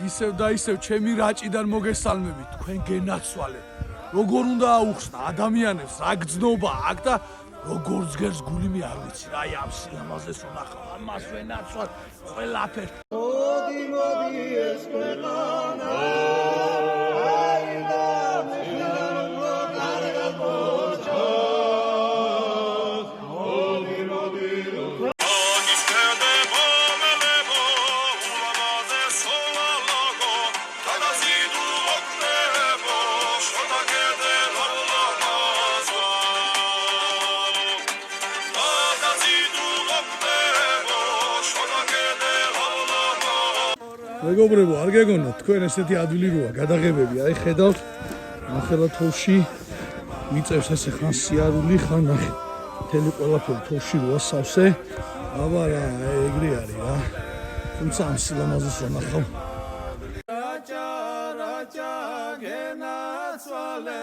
ისევ და ისევ ჩემი რაჭიდან მოგესალმებით, თქვენ გენაცვალეთ. როგორ უნდა აუხსნა ადამიანებს, რა გძნობა აქ და როგორ ძგერს გული მე არ ვიცი, რა ამ სილამაზეს ვნახავ, ამას ვენაცვალ, ყველაფერს. მოდი ეს ქვეყანა მეგობრებო, არ გეგონოთ, თქვენ ესეთი ადვილი როა, გადაღებები, აი ხედავთ, ნახელა თოვში მიწევს ესე ხან სიარული, ხან ნახე, მთელი ყველაფერი თოვში როა სავსე, აბა რა, ეგრე არის რა, თუმცა ამ სილამაზეს რა ნახავ. რაჭა გენაცვალე